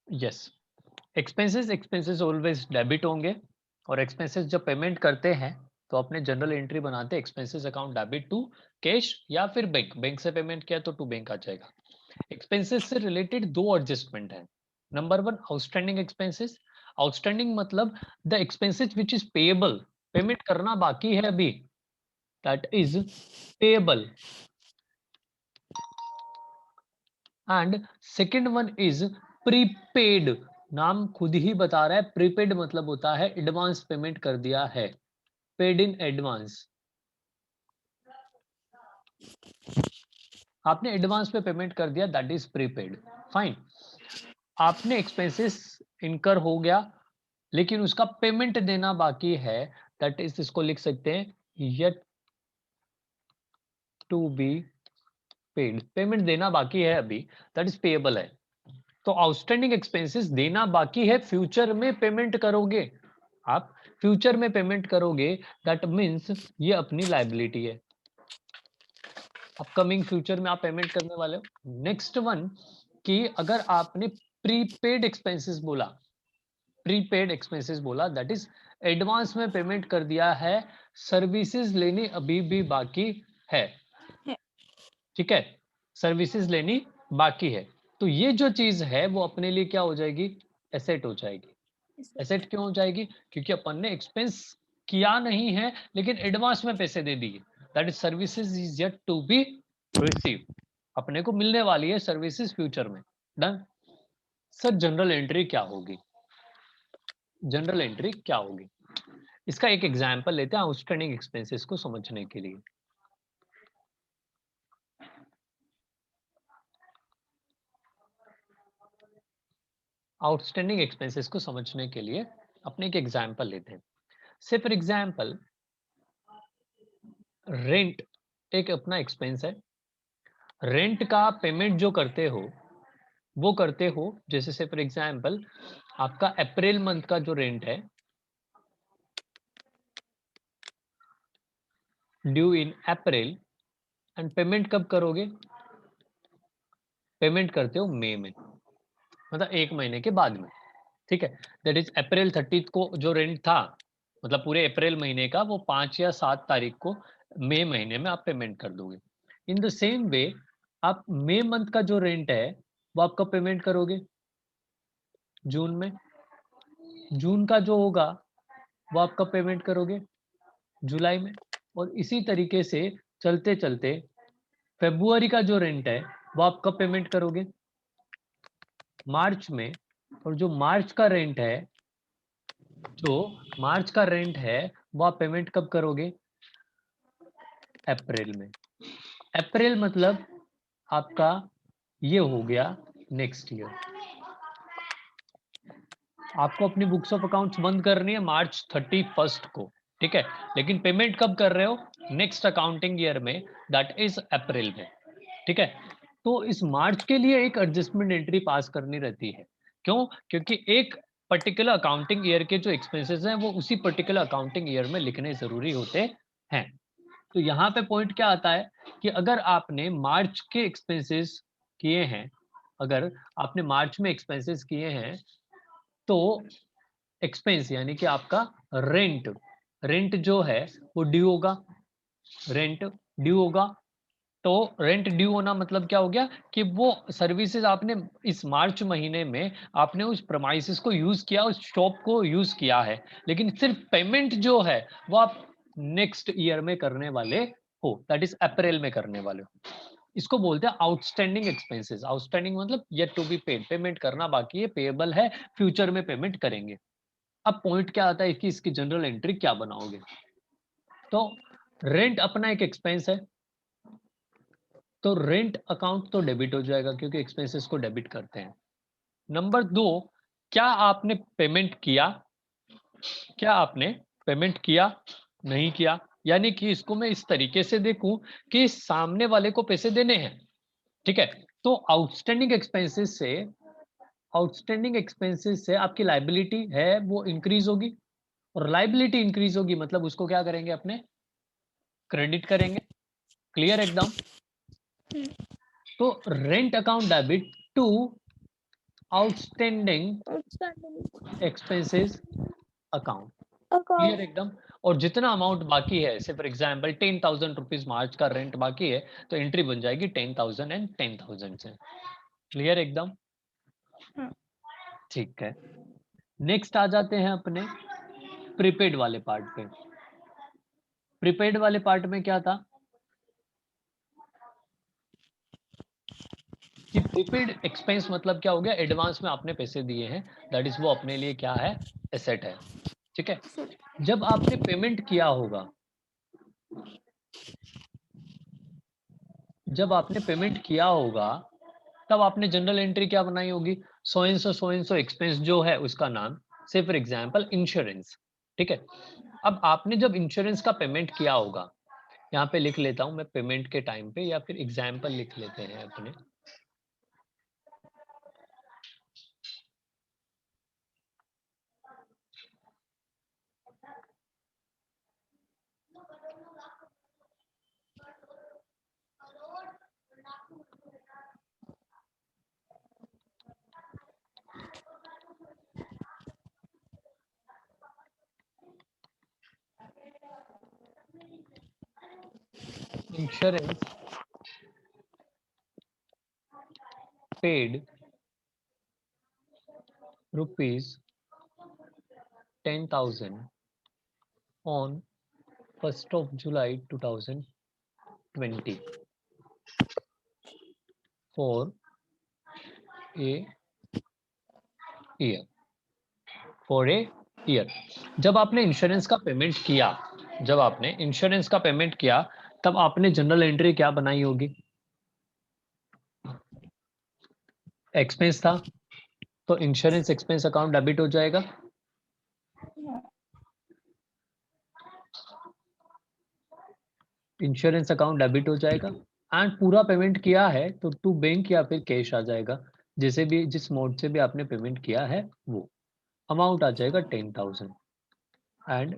Yes, expenses expenses always debit होंगे, और expenses जब पेमेंट करते हैं तो अपने जनरल एंट्री बनाते हैं expenses account debit to cash या फिर बैंक, बैंक से पेमेंट किया तो टू बैंक आ जाएगा। एक्सपेंसेस से रिलेटेड दो एडजस्टमेंट है। Number one, outstanding expenses. Outstanding मतलब the expenses which is payable, payment करना बाकी है अभी, that is payable. And second one is prepaid. नाम खुद ही बता रहा है, प्रीपेड मतलब होता है एडवांस पेमेंट कर दिया है, पेड इन एडवांस। आपने एडवांस पे पेमेंट कर दिया, दैट इज प्रीपेड। फाइन। आपने एक्सपेंसेस इनकर हो गया, लेकिन उसका पेमेंट देना बाकी है, दैट इज, इसको लिख सकते हैं yet to be paid. Payment देना बाकी है अभी, दैट इज पेएबल है। तो आउटस्टैंडिंग एक्सपेंसेस देना बाकी है, फ्यूचर में पेमेंट करोगे आप, फ्यूचर में पेमेंट करोगे, दैट मीन्स ये अपनी लाइबिलिटी है, अपकमिंग फ्यूचर में आप पेमेंट करने वाले हो। नेक्स्ट वन, कि अगर आपने प्रीपेड एक्सपेंसेस बोला, प्रीपेड एक्सपेंसेस बोला, दैट इज एडवांस में पेमेंट कर दिया है, सर्विसेज लेनी अभी भी बाकी है, है। ठीक है, सर्विसेज लेनी बाकी है। तो ये जो चीज है वो अपने लिए क्या हो जाएगी, एसेट हो जाएगी। एसेट क्यों हो जाएगी, क्योंकि अपन ने एक्सपेंस किया नहीं है लेकिन एडवांस में पैसे दे दिए, that is services is yet to be receive, अपने को मिलने वाली है सर्विसेज फ्यूचर में। डन। सर जनरल एंट्री क्या होगी, जनरल एंट्री क्या होगी, इसका एक एग्जांपल लेते हैं आउटस्टैंडिंग एक्सपेंसेस को समझने के लिए। आउटस्टैंडिंग एक्सपेंसेस को समझने के लिए अपने एक एग्जांपल लेते हैं। से फॉर एग्जांपल, रेंट एक अपना एक्सपेंस है। रेंट का पेमेंट जो करते हो वो करते हो, जैसे से फॉर एग्जांपल आपका अप्रैल मंथ का जो रेंट है, due in April, and payment कब करोगे, पेमेंट करते हो मई में, मतलब एक महीने के बाद में, ठीक है। दैट इज अप्रैल 30 को जो रेंट था, मतलब पूरे अप्रैल महीने का, वो 5 या 7 तारीख को मई महीने में आप पेमेंट कर दोगे। इन द सेम वे आप मई मंथ का जो रेंट है वो आप कब पेमेंट करोगे, जून में। जून का जो होगा वो आप कब पेमेंट करोगे, जुलाई में। और इसी तरीके से चलते चलते फेब्रुअरी का जो रेंट है वो आप कब पेमेंट करोगे, मार्च में। और जो मार्च का रेंट है, जो मार्च का रेंट है वो आप पेमेंट कब करोगे, अप्रैल में। अप्रैल मतलब आपका ये हो गया नेक्स्ट ईयर। आपको अपनी बुक्स ऑफ अकाउंट्स बंद करनी है मार्च 31 को, ठीक है, लेकिन पेमेंट कब कर रहे हो, नेक्स्ट अकाउंटिंग ईयर में, दैट इज अप्रैल में, ठीक है। तो इस मार्च के लिए एक एडजस्टमेंट एंट्री पास करनी रहती है, क्यों, क्योंकि एक पर्टिकुलर अकाउंटिंग ईयर के जो एक्सपेंसेस हैं वो उसी पर्टिकुलर अकाउंटिंग ईयर में लिखने जरूरी होते हैं। तो यहाँ पे पॉइंट क्या आता है कि अगर आपने मार्च के एक्सपेंसेस किए हैं, अगर आपने मार्च में एक्सपेंसेस किए हैं, तो एक्सपेंस यानी कि आपका रेंट, रेंट जो है वो ड्यू होगा, रेंट ड्यू होगा। तो रेंट ड्यू होना मतलब क्या हो गया कि वो सर्विसेज आपने इस मार्च महीने में आपने उस प्रमाइसिस को यूज किया, उस शॉप को यूज किया है, लेकिन सिर्फ पेमेंट जो है वो आप नेक्स्ट ईयर में करने वाले हो, दैट इज अप्रैल में करने वाले हो। इसको बोलते हैं आउटस्टैंडिंग एक्सपेंसेस। आउटस्टैंडिंग मतलब yet to be paid, payment करना बाकी है, पेएबल है, फ्यूचर में पेमेंट करेंगे। अब पॉइंट क्या आता है कि इसकी जनरल एंट्री क्या बनाओगे। तो रेंट अपना एक एक्सपेंस है, तो रेंट अकाउंट तो डेबिट हो जाएगा क्योंकि एक्सपेंसेस को डेबिट करते हैं। नंबर दो, क्या आपने पेमेंट किया, क्या आपने पेमेंट किया, नहीं किया, यानी कि इसको मैं इस तरीके से देखूं कि सामने वाले को पैसे देने हैं, ठीक है। तो आउटस्टैंडिंग एक्सपेंसेस से आपकी लाइबिलिटी है वो इंक्रीज होगी, और लाइबिलिटी इंक्रीज होगी मतलब उसको क्या करेंगे, अपने क्रेडिट करेंगे। क्लियर एकदम। तो rent account debit to outstanding expenses account, clear एकदम। और जितना अमाउंट बाकी है, से फॉर एग्जाम्पल 10,000 रुपीज मार्च का रेंट बाकी है, तो एंट्री बन जाएगी 10,000 एंड 10,000 से, क्लियर एकदम। ठीक है, नेक्स्ट आ जाते हैं अपने प्रीपेड वाले पार्ट पे। प्रीपेड वाले पार्ट में क्या था कि प्रीपेड एक्सपेंस मतलब क्या हो गया, एडवांस में आपने पैसे दिए हैं, दैट इज वो अपने लिए क्या है, एसेट है, ठीक है। जब आपने पेमेंट किया होगा, जब आपने पेमेंट किया होगा, तब आपने जनरल एंट्री क्या बनाई होगी, सो एंड सो एक्सपेंस जो है उसका नाम, से फॉर एग्जांपल इंश्योरेंस, ठीक है। अब आपने जब इंश्योरेंस का पेमेंट किया होगा, यहाँ पे लिख लेता हूं मैं पेमेंट के टाइम पे, या फिर एग्जाम्पल लिख लेते हैं अपने, insurance paid rupees 10,000 on 1st of July 2020 for a year, for a year. जब आपने इंश्योरेंस का पेमेंट किया, जब आपने इंश्योरेंस का पेमेंट किया, तब आपने जनरल एंट्री क्या बनाई होगी, एक्सपेंस था, तो इंश्योरेंस एक्सपेंस अकाउंट डेबिट हो जाएगा, इंश्योरेंस अकाउंट डेबिट हो जाएगा। एंड पूरा पेमेंट किया है तो टू बैंक या फिर कैश आ जाएगा, जैसे भी जिस मोड से भी आपने पेमेंट किया है वो अमाउंट आ जाएगा 10,000 एंड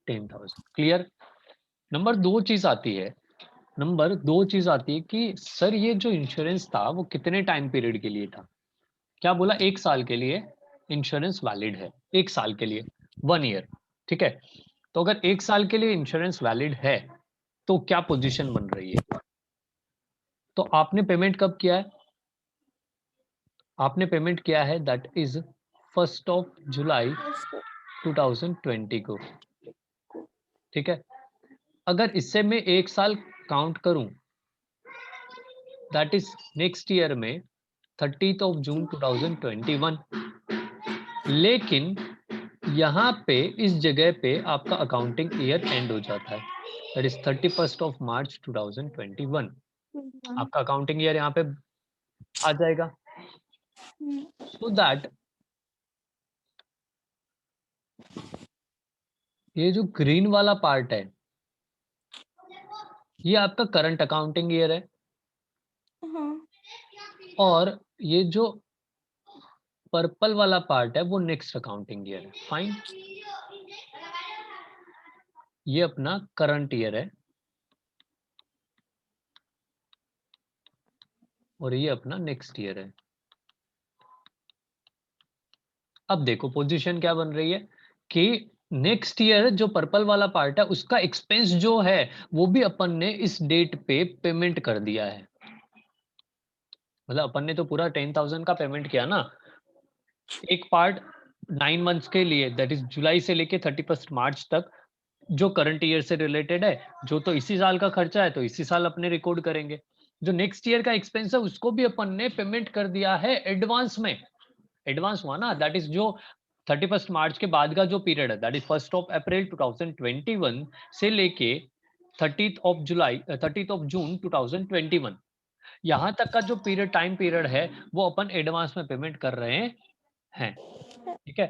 10,000, क्लियर। नंबर दो चीज आती है, नंबर दो चीज आती है कि सर ये जो इंश्योरेंस था वो कितने टाइम पीरियड के लिए था, क्या बोला, 1 साल के लिए इंश्योरेंस वैलिड है, 1 साल के लिए, 1 ईयर, ठीक है। तो अगर 1 साल के लिए इंश्योरेंस वैलिड है, तो क्या पोजीशन बन रही है, तो आपने पेमेंट कब किया है, आपने पेमेंट किया है that is 1st of July 2020 को, ठीक है। अगर इससे मैं 1 साल काउंट करूं, दैट इज नेक्स्ट ईयर में 30th of June 2021, लेकिन यहाँ पे इस जगह पे आपका अकाउंटिंग ईयर एंड हो जाता है, that is 31st of March 2021, आपका अकाउंटिंग ईयर यहाँ पे आ जाएगा। सो दैट ये जो ग्रीन वाला पार्ट है, ये आपका करंट अकाउंटिंग ईयर है, और ये जो पर्पल वाला पार्ट है वो नेक्स्ट अकाउंटिंग ईयर है, फाइन। ये अपना करंट ईयर है और ये अपना नेक्स्ट ईयर है। अब देखो पोजीशन क्या बन रही है कि नेक्स्ट ईयर जो पर्पल वाला पार्ट है उसका एक्सपेंस जो है वो भी अपन ने इस डेट पे पेमेंट कर दिया है, मतलब अपन ने तो पूरा 10,000 का पेमेंट किया ना, एक पार्ट 9 मंथ्स के लिए, दैट इज जुलाई से लेके 31st मार्च तक, जो करंट ईयर से रिलेटेड है, जो तो इसी साल का खर्चा है तो इसी साल अपने रिकॉर्ड करेंगे, जो नेक्स्ट ईयर का एक्सपेंस है उसको भी अपन ने पेमेंट कर दिया है एडवांस में, एडवांस हुआ ना, दैट इज जो 31st मार्च के बाद का जो पीरियड है, that is 1st of April 2021 से लेके 30th of June 2021, यहां तक का जो पीरियड, टाइम पीरियड है वो अपन एडवांस में पेमेंट कर रहे हैं, ठीक है।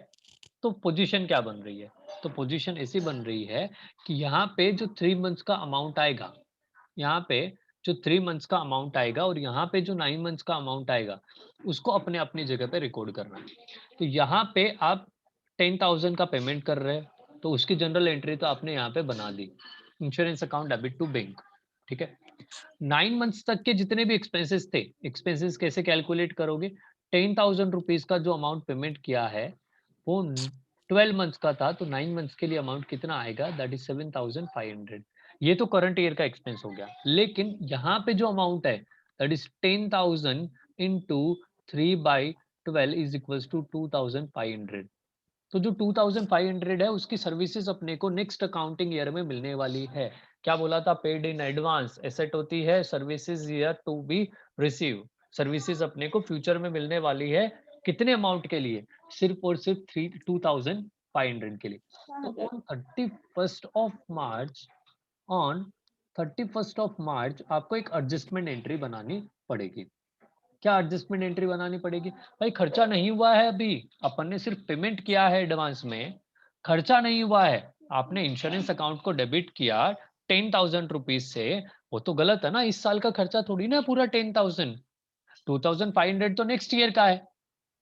तो पोजीशन क्या बन रही है, तो पोजीशन ऐसी बन रही है कि यहाँ पे जो 3 मंथ्स का अमाउंट आएगा, यहाँ पे जो 3 मंथ्स का अमाउंट आएगा और यहाँ पे जो 9 मंथ्स का अमाउंट आएगा, उसको अपने अपनी जगह पे रिकॉर्ड करना है। तो यहाँ पे आप 10,000 का पेमेंट कर रहे हैं, तो उसकी जनरल एंट्री तो आपने यहाँ पे बना दी, insurance account debit to bank, ठीक है। 9 मंथ्स तक के जितने भी एक्सपेंसेस थे, एक्सपेंसेस कैसे कैलकुलेट करोगे, 10,000 रुपीज का जो अमाउंट पेमेंट किया है वो 12 मंथ्स का था, तो 9 मंथ्स के लिए अमाउंट कितना आएगा, दैट इज 7,500। ये तो करंट ईयर का एक्सपेंस हो गया, लेकिन यहाँ पे जो अमाउंट है that is 10,000 into 3/12 is equals to 2,500। तो जो 2,500 है उसकी सर्विसेज अपने को नेक्स्ट अकाउंटिंग ईयर में मिलने वाली है। क्या बोला था, पेड इन एडवांस एसेट होती है, services yet to be receive. Services अपने को फ्यूचर में मिलने वाली है, कितने अमाउंट के लिए, सिर्फ और सिर्फ 2,500 के लिए। तो ऑन 31st ऑफ मार्च आपको एक एडजस्टमेंट एंट्री बनानी पड़ेगी। क्या एडजस्टमेंट एंट्री बनानी पड़ेगी, भाई खर्चा नहीं हुआ है, अभी अपन ने सिर्फ पेमेंट किया है एडवांस में, खर्चा नहीं हुआ है, आपने इंश्योरेंस अकाउंट को डेबिट किया 10,000 रुपीज से, वो तो गलत है ना, इस साल का खर्चा थोड़ी ना पूरा 10,000, 2,500 तो नेक्स्ट ईयर का है,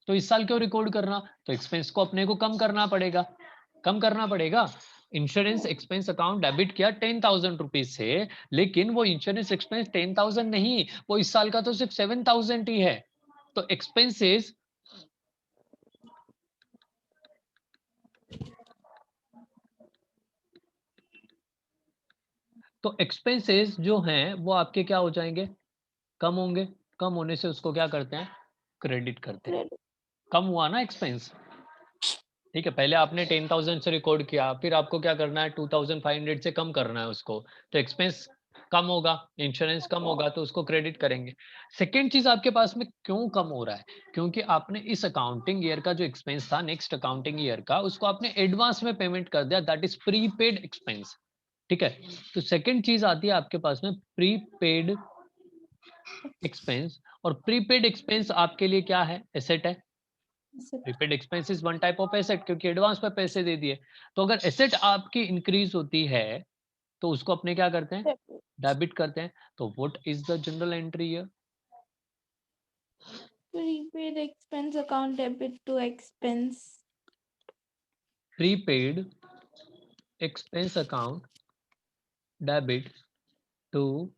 तो इस साल क्यों रिकॉर्ड करना, तो एक्सपेंस को अपने को कम करना पड़ेगा, कम करना पड़ेगा। इंश्योरेंस एक्सपेंस अकाउंट डेबिट किया 10,000 रुपीज से, लेकिन वो इंश्योरेंस एक्सपेंस 10,000 नहीं, वो इस साल का तो सिर्फ 7,000 ही है। तो एक्सपेंसेस जो हैं वो आपके क्या हो जाएंगे, कम होंगे। कम होने से उसको क्या करते हैं, क्रेडिट करते हैं। कम हुआ ना एक्सपेंस, ठीक है, पहले आपने 10,000 से रिकॉर्ड किया, फिर आपको क्या करना है 2,500 से कम करना है उसको, तो एक्सपेंस कम होगा, इंश्योरेंस कम होगा, तो उसको क्रेडिट करेंगे। सेकेंड चीज आपके पास में क्यों कम हो रहा है, क्योंकि आपने इस अकाउंटिंग ईयर का जो एक्सपेंस था नेक्स्ट अकाउंटिंग ईयर का, उसको आपने एडवांस में पेमेंट कर दिया, दैट इज प्रीपेड एक्सपेंस। ठीक है, तो सेकेंड चीज आती है आपके पास में प्रीपेड एक्सपेंस, और प्रीपेड एक्सपेंस आपके लिए क्या है, एसेट है। Prepaid expense is one type of asset, क्योंकि एडवांस में पैसे दे दिए। तो अगर एसेट आपकी इंक्रीज होती है तो उसको अपने क्या करते हैं, डेबिट करते हैं। तो what is the journal entry here, Prepaid expense account debit to expense. Prepaid expense account debit to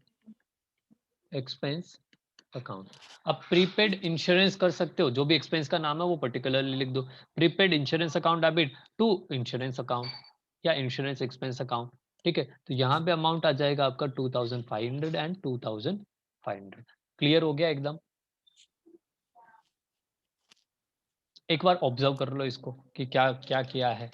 expense account. अब प्रीपेड इंश्योरेंस कर सकते हो, जो भी एक्सपेंस का नाम है वो पर्टिकुलरली लिख दो, prepaid insurance account debit to insurance account या इंश्योरेंस एक्सपेंस अकाउंट। ठीक है, तो यहाँ पे अमाउंट आ जाएगा आपका 2,500 एंड 2,500। क्लियर हो गया एकदम। एक बार ऑब्जर्व कर लो इसको कि क्या क्या किया है।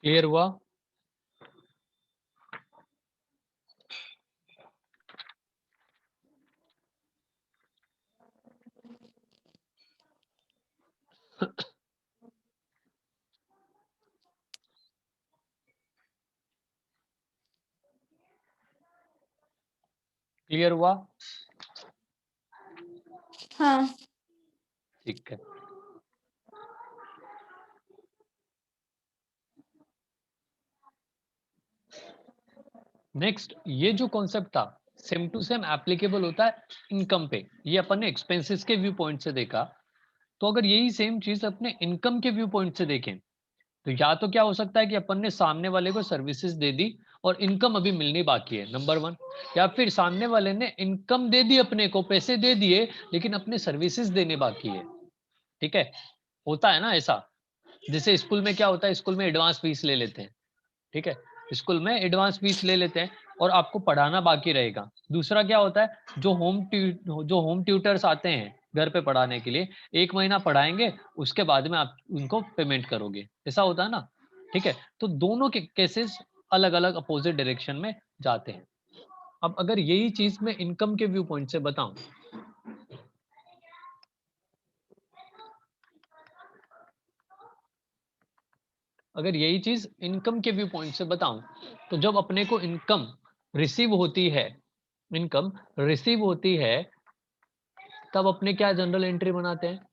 क्लियर हुआ। क्लियर हुआ, हाँ। ठीक है। नेक्स्ट, ये जो कॉन्सेप्ट था सेम टू सेम एप्लीकेबल होता है इनकम पे, ये अपन ने एक्सपेंसेस के व्यू पॉइंट से देखा। तो अगर यही सेम चीज अपने इनकम के व्यू पॉइंट से देखें, तो या तो क्या हो सकता है कि अपन ने सामने वाले को सर्विसेज दे दी और इनकम अभी मिलनी बाकी है, नंबर वन। या फिर सामने वाले ने इनकम दे दी, अपने को पैसे दे दिए, लेकिन अपने सर्विसेज देने बाकी है। ठीक है, होता है ना ऐसा। जैसे स्कूल में क्या होता है, स्कूल में एडवांस फीस ले लेते हैं। ठीक है, स्कूल में एडवांस फीस ले लेते हैं और आपको पढ़ाना बाकी रहेगा। दूसरा क्या होता है, जो होम ट्यूटर्स आते हैं घर पे पढ़ाने के लिए, 1 महीना पढ़ाएंगे, उसके बाद में आप उनको पेमेंट करोगे, ऐसा होता है ना। ठीक है, तो दोनों के केसेस अलग अलग अपोजिट डायरेक्शन में जाते हैं। अब अगर यही चीज मैं इनकम के व्यू पॉइंट से बताऊं, अगर यही चीज इनकम के व्यू पॉइंट से बताऊं तो जब अपने को इनकम रिसीव होती है, इनकम रिसीव होती है, तब अपने क्या जनरल एंट्री बनाते हैं,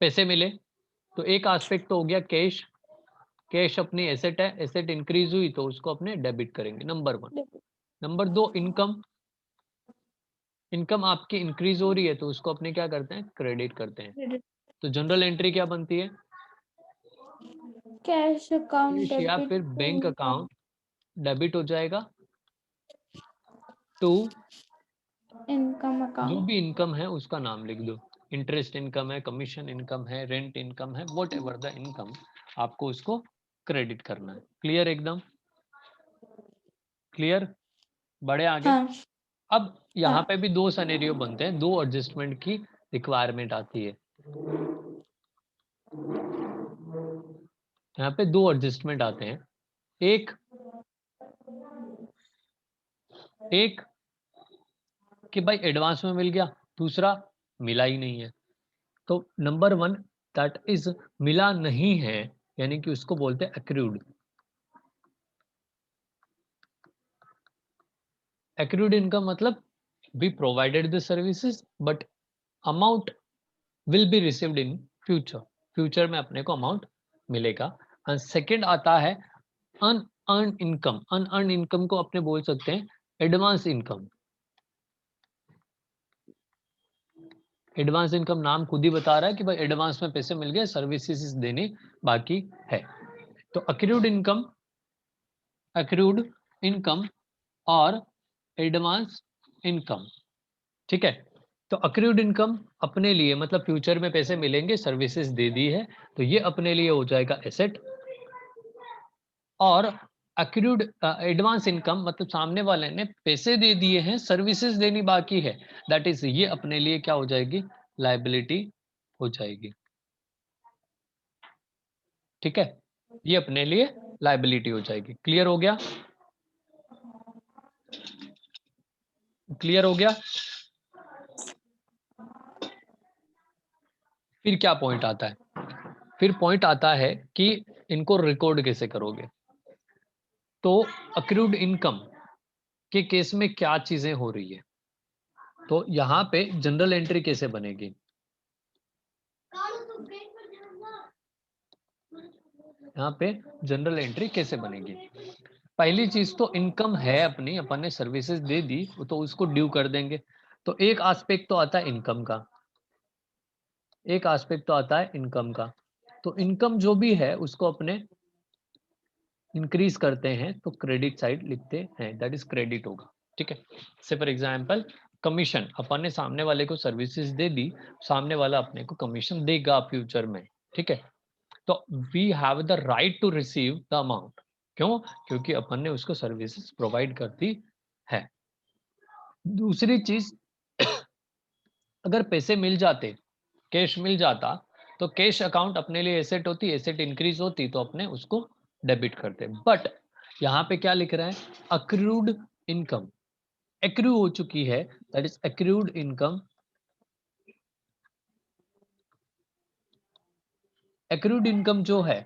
पैसे मिले तो एक एस्पेक्ट तो हो गया कैश, कैश अपनी एसेट है, एसेट इंक्रीज हुई तो उसको अपने डेबिट करेंगे, नंबर 1। नंबर 2 इनकम, इनकम आपकी इंक्रीज हो रही है तो उसको अपने क्या करते हैं, क्रेडिट करते हैं। Credit. तो जनरल एंट्री क्या बनती है, Cash account कैश या debit फिर to bank income. Account debit हो जाएगा टू Income जो account. भी इनकम है उसका नाम लिख दो, इंटरेस्ट इनकम है, कमीशन इनकम है, रेंट इनकम है, वॉट एवर द इनकम, आपको उसको क्रेडिट करना है। क्लियर, एकदम क्लियर, बड़े आगे। हाँ अब यहाँ हाँ पे भी दो सिनेरियो बनते हैं, दो एडजस्टमेंट की रिक्वायरमेंट आती है। यहाँ पे दो एडजस्टमेंट आते हैं, एक एक कि भाई एडवांस में मिल गया, दूसरा मिला ही नहीं है। तो नंबर 1 दैट इज मिला नहीं है, यानी कि उसको बोलते हैं एक्रूड। एक्रूड इनकम मतलब we provided the services but amount will be received in future, future में अपने को अमाउंट मिलेगा। एंड सेकंड आता है अनअर्न इनकम, अनअर्न इनकम को अपने बोल सकते हैं एडवांस इनकम। एडवांस इनकम नाम खुद ही बता रहा है कि भाई एडवांस में पैसे मिल गए, सर्विसेज देनी बाकी है। तो अक्रूड इनकम, अक्रूड इनकम और एडवांस इनकम, ठीक है। तो अक्रूड इनकम अपने लिए मतलब फ्यूचर में पैसे मिलेंगे, सर्विसेज दे दी है तो ये अपने लिए हो जाएगा एसेट। और अक्रूड एडवांस इनकम मतलब सामने वाले ने पैसे दे दिए हैं, सर्विसेज देनी बाकी है, दैट इज ये अपने लिए क्या हो जाएगी, लायबिलिटी हो जाएगी। ठीक है, ये अपने लिए लायबिलिटी हो जाएगी। क्लियर हो गया, क्लियर हो गया। फिर क्या पॉइंट आता है, फिर पॉइंट आता है कि इनको रिकॉर्ड कैसे करोगे। तो अक्रूड इनकम के केस में क्या चीजें हो रही है, तो यहां पे जनरल एंट्री कैसे बनेगी, यहाँ पे जनरल एंट्री कैसे बनेगी। पहली चीज तो इनकम है अपनी, अपन ने सर्विसेज दे दी तो उसको ड्यू कर देंगे। तो एक एस्पेक्ट तो आता है इनकम का, एक एस्पेक्ट तो आता है इनकम का। तो इनकम जो भी है उसको अपने इंक्रीज करते हैं तो क्रेडिट साइड लिखते हैं, दैट इज क्रेडिट होगा। ठीक है, से फॉर एग्जांपल कमीशन, अपन ने सामने वाले को सर्विसेज दे दी, सामने वाला अपने को कमीशन देगा फ्यूचर में। ठीक है, तो we have the right to receive the amount, क्यों, क्योंकि अपन ने उसको सर्विसेज प्रोवाइड कर दी है। दूसरी चीज अगर पैसे मिल जाते, कैश मिल जाता, तो कैश अकाउंट अपने लिए एसेट होती, एसेट इंक्रीज होती तो अपने उसको डेबिट करते। बट यहाँ पे क्या लिख रहे हैं, अक्रूड इनकम, एक्रू हो चुकी है, that is accrued income. Accrued income जो है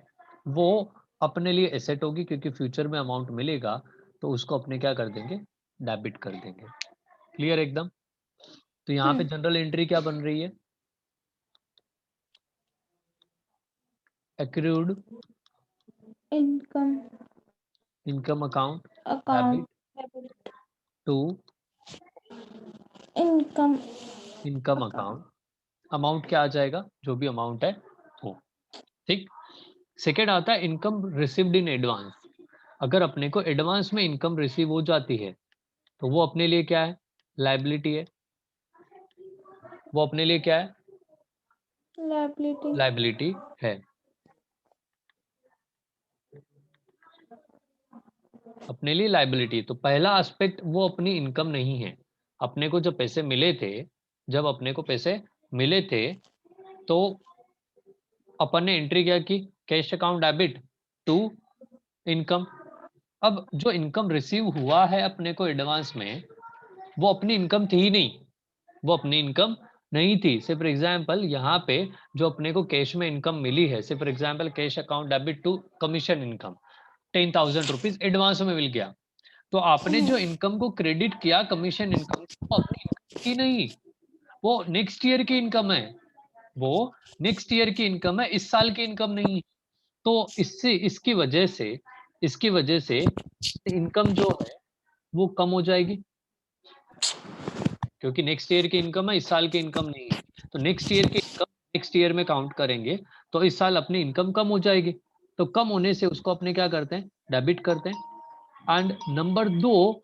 वो अपने लिए एसेट होगी, क्योंकि फ्यूचर में अमाउंट मिलेगा तो उसको अपने क्या कर देंगे, डेबिट कर देंगे। क्लियर एकदम। तो यहाँ पे जनरल एंट्री क्या बन रही है, accrued income income account account debit debit to income income account. Account, amount क्या आ जाएगा, जो भी अमाउंट है वो। ठीक, सेकेंड आता है इनकम रिसीव्ड इन एडवांस। अगर अपने को एडवांस में इनकम रिसीव हो जाती है तो वो अपने लिए क्या है, लायबिलिटी है। वो अपने लिए क्या है, Liability. लायबिलिटी है। अपने लिए लायबिलिटी, तो पहला एस्पेक्ट वो अपनी इनकम नहीं है। अपने को जब पैसे मिले थे, जब अपने को पैसे मिले थे तो अपन ने एंट्री क्या की, cash account debit to income. अब जो इनकम रिसीव हुआ है अपने को एडवांस में, वो अपनी इनकम थी ही नहीं, वो अपनी इनकम नहीं थी। से फॉर एग्जाम्पल यहाँ पे जो अपने को कैश में इनकम मिली है, से for example cash account debit to commission income 10,000 rupees advance में मिल गया, तो आपने जो इनकम को क्रेडिट किया कमीशन इनकम, तो अपनी इनकम की नहीं, वो नेक्स्ट ईयर की इनकम है, वो नेक्स्ट ईयर की इनकम है, इस साल की इनकम नहीं है। तो इससे इसकी वजह से इनकम जो है वो कम हो जाएगी, क्योंकि नेक्स्ट ईयर की इनकम है, इस साल की इनकम नहीं है। तो नेक्स्ट ईयर की इनकम नेक्स्ट ईयर में काउंट करेंगे, तो इस साल अपनी इनकम कम हो जाएगी, तो कम होने से उसको अपने क्या करते हैं, डेबिट करते हैं। एंड नंबर 2,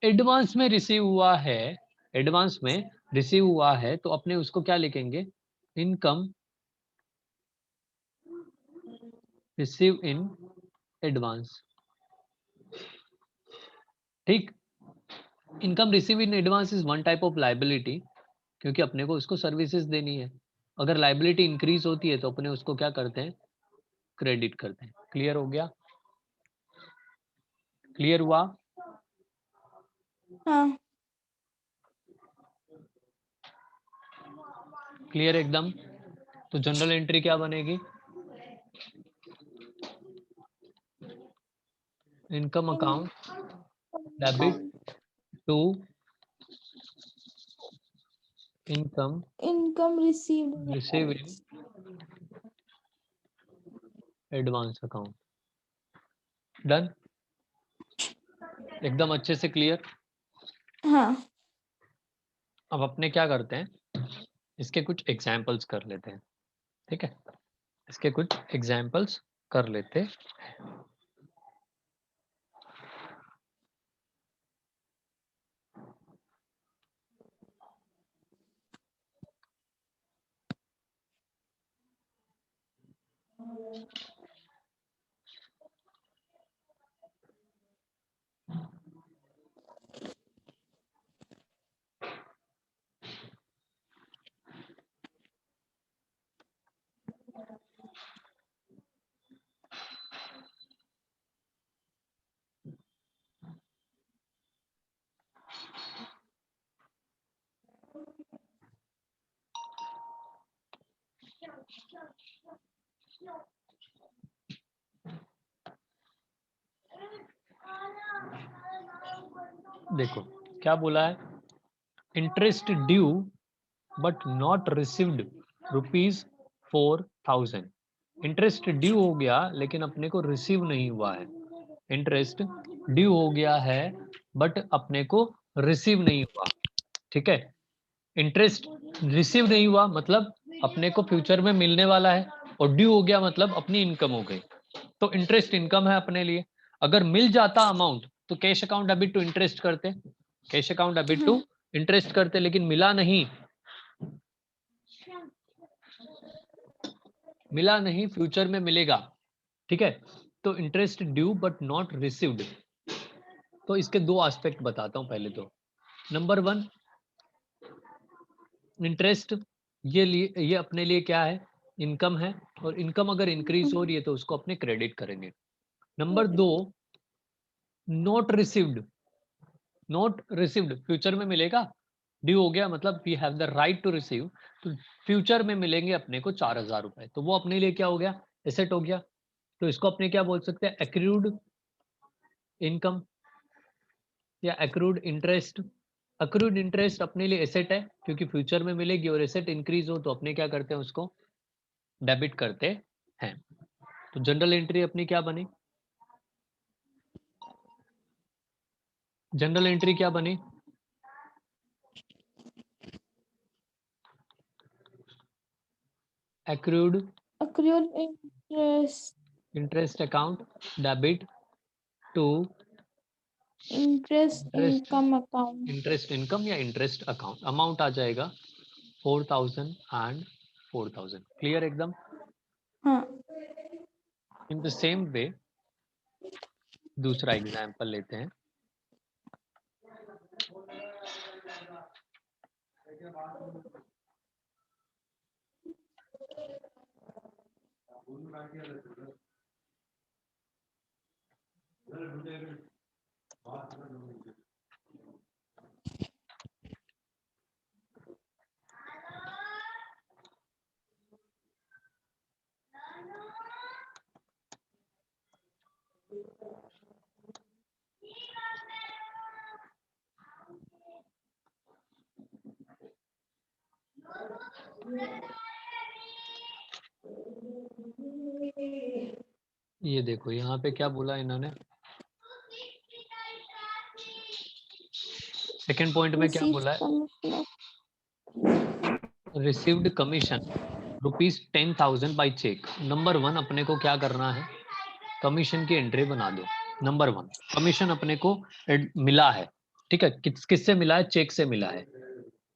एडवांस में रिसीव हुआ है, एडवांस में रिसीव हुआ है, तो अपने उसको क्या लिखेंगे, इनकम रिसीव इन एडवांस। ठीक, income receive in advance is one type of liability, क्योंकि अपने को उसको सर्विसेज देनी है। अगर लाइबिलिटी इंक्रीज होती है तो अपने उसको क्या करते हैं, क्रेडिट करते हैं। क्लियर हो गया, क्लियर हुआ? हाँ। क्लियर एकदम? तो जनरल एंट्री क्या बनेगी, income account debit to income income received receive in advance account. Done, एकदम अच्छे से क्लियर। हाँ। अब अपने क्या करते हैं, इसके कुछ एग्जाम्पल्स कर लेते हैं। ठीक है, इसके कुछ एग्जाम्पल्स कर लेते हैं। देखो क्या बोला है, interest due but not received ₹4,000। Interest due हो गया लेकिन अपने को रिसीव नहीं हुआ है, इंटरेस्ट ड्यू हो गया है बट अपने को रिसीव नहीं हुआ। ठीक है, इंटरेस्ट रिसीव नहीं हुआ मतलब अपने को फ्यूचर में मिलने वाला है, और ड्यू हो गया मतलब अपनी इनकम हो गई। तो इंटरेस्ट इनकम है अपने लिए। अगर मिल जाता अमाउंट तो cash account debit to interest करते, cash account debit to interest करते, लेकिन मिला नहीं, मिला नहीं, फ्यूचर में मिलेगा। ठीक है, तो interest due but not received. तो इसके दो एस्पेक्ट बताता हूं। पहले तो नंबर 1, इंटरेस्ट ये अपने लिए क्या है, इनकम है, और इनकम अगर इंक्रीज हो रही है तो उसको अपने क्रेडिट करेंगे। Number 2, not received, not received future में मिलेगा, ड्यू हो गया मतलब we have the right to receive, तो फ्यूचर में मिलेंगे अपने को 4,000 रुपए, तो वो अपने लिए क्या हो गया, एसेट हो गया। तो इसको अपने क्या बोल सकते हैं, एक्रूड इनकम या एक्रूड इंटरेस्ट। एक्रूड इंटरेस्ट अपने लिए एसेट है क्योंकि फ्यूचर में मिलेगी, और एसेट इंक्रीज हो तो अपने क्या करते हैं, उसको डेबिट करते हैं। तो जनरल एंट्री अपनी क्या बनी, जनरल एंट्री क्या बनी, accrued accrued interest interest account debit to interest interest, income account. Interest income या इंटरेस्ट अकाउंट। अमाउंट आ जाएगा 4,000 एंड 4,000। क्लियर एकदम? हाँ। इन द सेम वे दूसरा एग्जाम्पल लेते हैं। ये देखो यहाँ पे क्या बोला इन्होंने, सेकंड पॉइंट में क्या Received बोला है, commission of received commission ₹10,000 by cheque. Number 1 अपने को क्या करना है, कमीशन की एंट्री बना दो। नंबर 1 कमीशन अपने को मिला है, ठीक है, किससे मिला है, चेक से मिला है,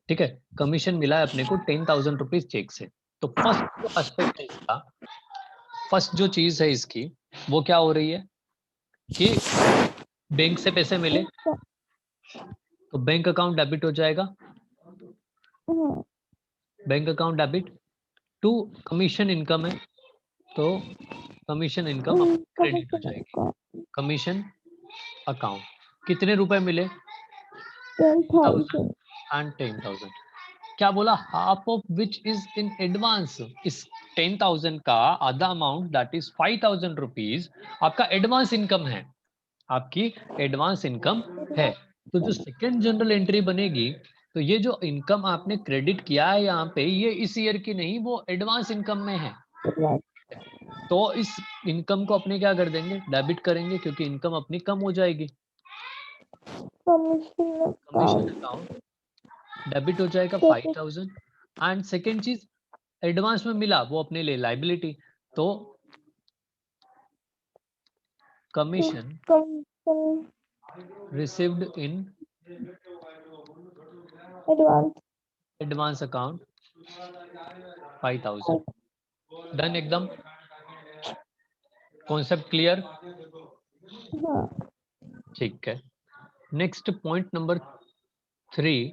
ठीक है, कमीशन मिला है अपने को 10,000 रुपीज चेक से। तो फर्स्ट जो एस्पेक्ट है इसका, फर्स्ट जो चीज है इसकी, वो क्या हो रही है कि बैंक से पैसे मिले तो बैंक अकाउंट डेबिट हो जाएगा, bank account debit to commission income है तो कमीशन इनकम क्रेडिट हो जाएगी। कमीशन अकाउंट कितने रुपए मिले, 10,000 एंड 10,000। क्या बोला, half of which is in advance. इस 10,000 का आधा अमाउंट दैट इज 5,000 रुपीज आपका एडवांस इनकम है, आपकी एडवांस इनकम है। तो जो सेकंड जनरल एंट्री बनेगी, तो ये जो इनकम आपने क्रेडिट किया है यहाँ पे, ये इस ईयर की नहीं, वो एडवांस इनकम में है। तो इस इनकम को अपने क्या कर देंगे, डेबिट करेंगे, क्योंकि इनकम अपनी कम हो जाएगी। कमीशन अकाउंट डेबिट हो जाएगा 5,000। एंड सेकेंड चीज, एडवांस में मिला वो अपने लिए लाइबिलिटी, तो commission received in advance account 5,000। Done, एकदम कॉन्सेप्ट क्लियर, ठीक है। Next point number 3,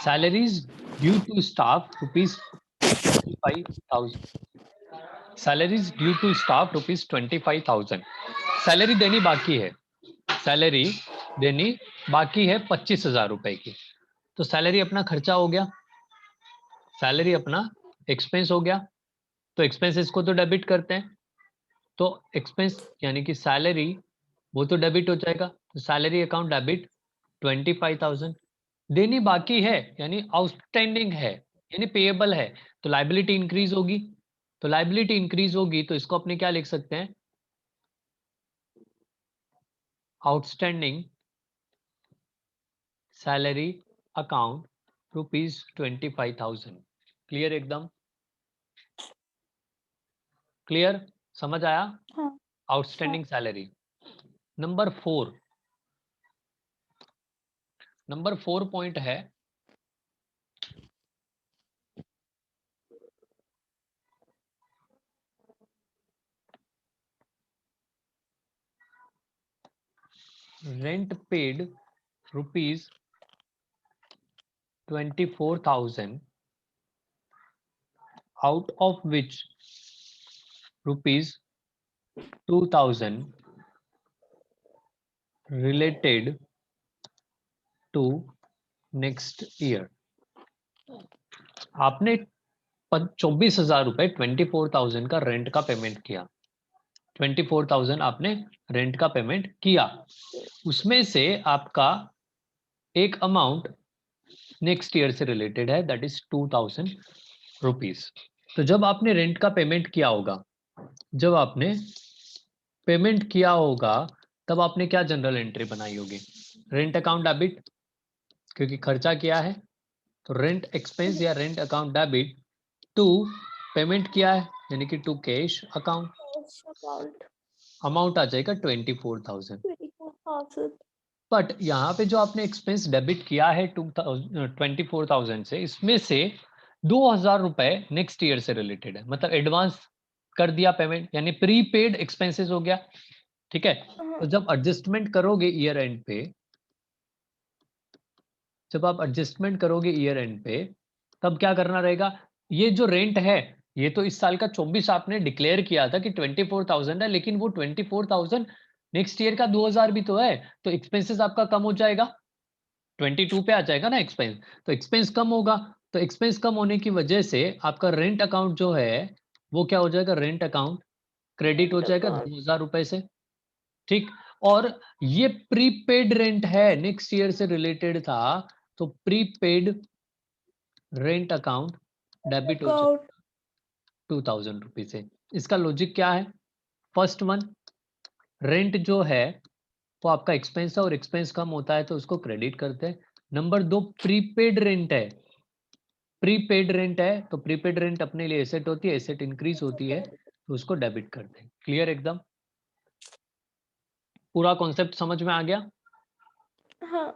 salaries due to staff ₹25,000। salaries due to staff ₹25,000। Salary देनी बाकी है, सैलरी देनी बाकी है 25,000 रुपए की। तो सैलरी अपना खर्चा हो गया, सैलरी अपना एक्सपेंस हो गया, तो एक्सपेंसेस को तो डेबिट करते हैं, तो एक्सपेंस यानी कि सैलरी वो तो डेबिट हो जाएगा, तो सैलरी अकाउंट डेबिट 25,000। देनी बाकी है यानी आउटस्टैंडिंग है यानी पेएबल है, तो लाइबिलिटी इंक्रीज होगी, तो लाइबिलिटी इंक्रीज होगी तो इसको अपने क्या लिख सकते हैं, आउटस्टैंडिंग सैलरी अकाउंट ₹25,000। क्लियर, एकदम क्लियर, समझ आया। Outstanding salary. नंबर 4 पॉइंट है rent paid ₹24,000 out of which ₹2,000 related to next year। आपने 24,000 रुपए 24,000 का रेंट का पेमेंट किया, 24,000 आपने रेंट का पेमेंट किया, उसमें से आपका एक अमाउंट नेक्स्ट ईयर से रिलेटेड है दैट इज 2,000 रुपीज। तो जब आपने रेंट का पेमेंट किया होगा, जब आपने पेमेंट किया होगा तब आपने क्या जनरल एंट्री बनाई होगी, रेंट अकाउंट डेबिट, क्योंकि खर्चा किया है, तो रेंट एक्सपेंस या rent account debit to payment किया है यानी कि टू कैश अकाउंट, अमाउंट आ जाएगा 24,000। बट यहाँ पे जो आपने एक्सपेंस डेबिट किया है 24,000 से, इसमें से 2,000 रुपए नेक्स्ट ईयर से रिलेटेड है, मतलब एडवांस कर दिया पेमेंट यानी प्रीपेड एक्सपेंसेस हो गया, ठीक है। तो जब एडजस्टमेंट करोगे ईयर एंड पे, जब आप एडजस्टमेंट करोगे ईयर एंड पे, तब क्या करना रहेगा, ये जो रेंट है ये तो इस साल का 24 आपने डिक्लेयर किया था कि 24,000 है, लेकिन वो 24,000 नेक्स्ट ईयर का 2,000 भी तो है, तो एक्सपेंसेस आपका कम हो जाएगा, 22 पे आ जाएगा ना एक्सपेंस, तो एक्सपेंस कम होगा, तो एक्सपेंस कम होने की वजह से आपका रेंट अकाउंट जो है वो क्या हो जाएगा, रेंट अकाउंट क्रेडिट हो जाएगा account 2000 रुपए से, ठीक। और ये प्रीपेड रेंट है, नेक्स्ट ईयर से रिलेटेड था, तो प्रीपेड रेंट अकाउंट डेबिट हो जाएगा account 2000 रुपीज से। इसका लॉजिक क्या है, फर्स्ट वन, रेंट जो है वो आपका एक्सपेंस है और एक्सपेंस कम होता है तो उसको क्रेडिट करते हैं। नंबर दो, प्रीपेड रेंट है, प्रीपेड रेंट है तो प्रीपेड रेंट अपने लिए एसेट होती है, एसेट इंक्रीज होती है तो उसको डेबिट करते हैं। क्लियर एकदम, पूरा कॉन्सेप्ट समझ में आ गया? हाँ